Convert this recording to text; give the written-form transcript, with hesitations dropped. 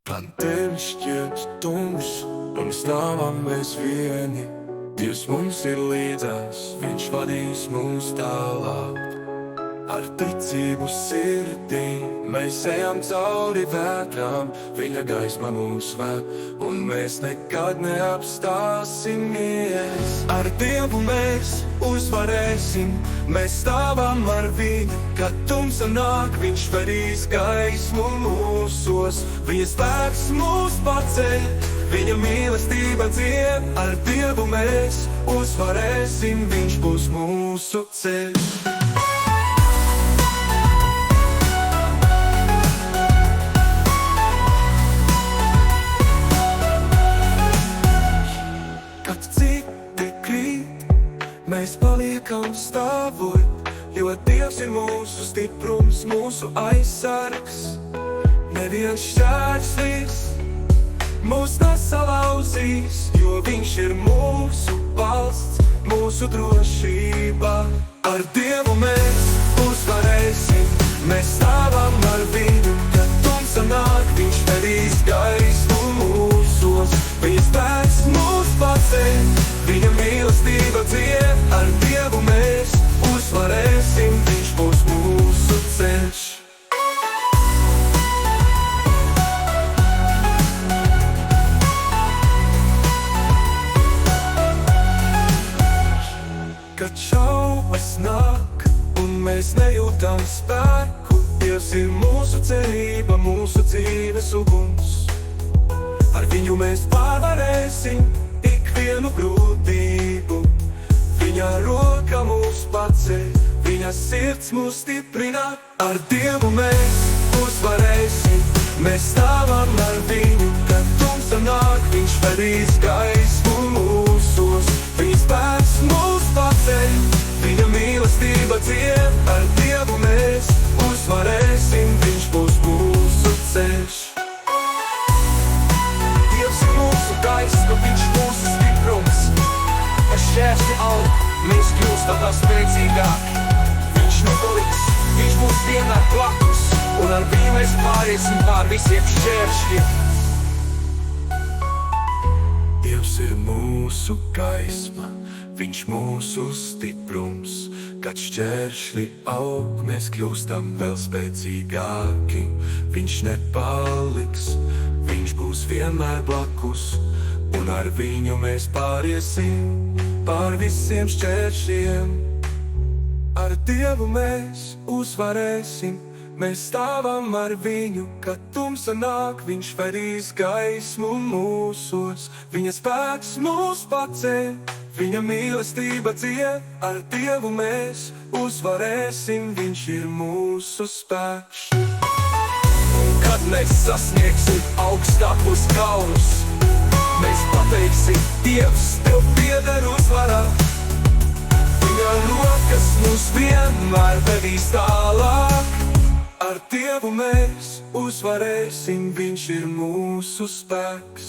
Pandēļ šķiet tumšs, un stāvam mēs vieni. Dievs mums ir līdzās, viņš vadīs mūs tālāk. Ar ticību sirdī mēs ejam cauri vētrām, viņa gaisma mūs ved, un mēs nekad neapstāsimies. Ar Dievu mēs uzvarēsim, mēs stāvam ar viņu, kad tumsa nāk, viņš vedīs gaismu mūsos. Viņa spēks mūs paceļ, viņa mīlestība dzied. Ar Dievu mēs uzvarēsim, viņš būs mūsu ceļš. Mēs paliekam stāvot, jo Dievs ir mūsu stiprums, mūsu aizsargs. Neviens šķērslis mūs nesalauzīs, jo viņš ir mūsu valsts, mūsu drošība. Ar Dievu mēs uzvarēsim, mēs stāvam ar viņu, kad tumsa nāk, viņš vedīs gaismu mūsos. Viņa spēks mūs paceļ, viņa mīlestība dzied. Ar Dievu mēs uzvarēsim, viņš būs mūsu ceļš. Kad šaubas nāk un mēs nejūtam spēku, Dievs ir mūsu cerība, mūsu dzīves uguns. Ar viņu mēs pārvarēsim ikvienu grūtību. Viņa roka mūs paceļ, viņa sirds mūs stiprina. Ar Dievu mēs uzvarēsim, mēs stāvam ar viņu, kad tumsa nāk, viņš vedīs gaismu mūsos. Viņa spēks mūs paceļ, viņa mīlestība dzied. Ar Dievu mēs uzvarēsim, viņš būs mūsu ceļš. Dievs ir mūsu gaisma, viņš mūsu stiprums. Ar šķēršļi aug, mēs kļūstam tā spēcīgāki. Viņš nepaliks, viņš būs vienmēr blakus, un ar viņu mēs pāriesim pār visiem šķēršļiem. Dievs ir mūsu gaisma, viņš mūsu stiprums. Kad šķēršļi aug, mēs kļūstam vēl spēcīgāki. Viņš nepaliks, viņš būs vienmēr blakus, un ar viņu mēs pāriesim pār visiem šķēršļiem. Ar Dievu mēs uzvarēsim, mēs stāvam ar viņu, kad tumsa nāk, viņš vedīs gaismu mūsos. Viņa spēks mūs paceļ, viņa mīlestība dzied. Ar Dievu mēs uzvarēsim, viņš ir mūsu spēks. Kad mēs sasniegsim augstākos kalnus, mēs pateiksim, Dievs, tev pieder uzvara. Viņa rokas mūs vienmēr vedīs tālāk. Ar Dievu mēs uzvarēsim, viņš ir mūsu spēks.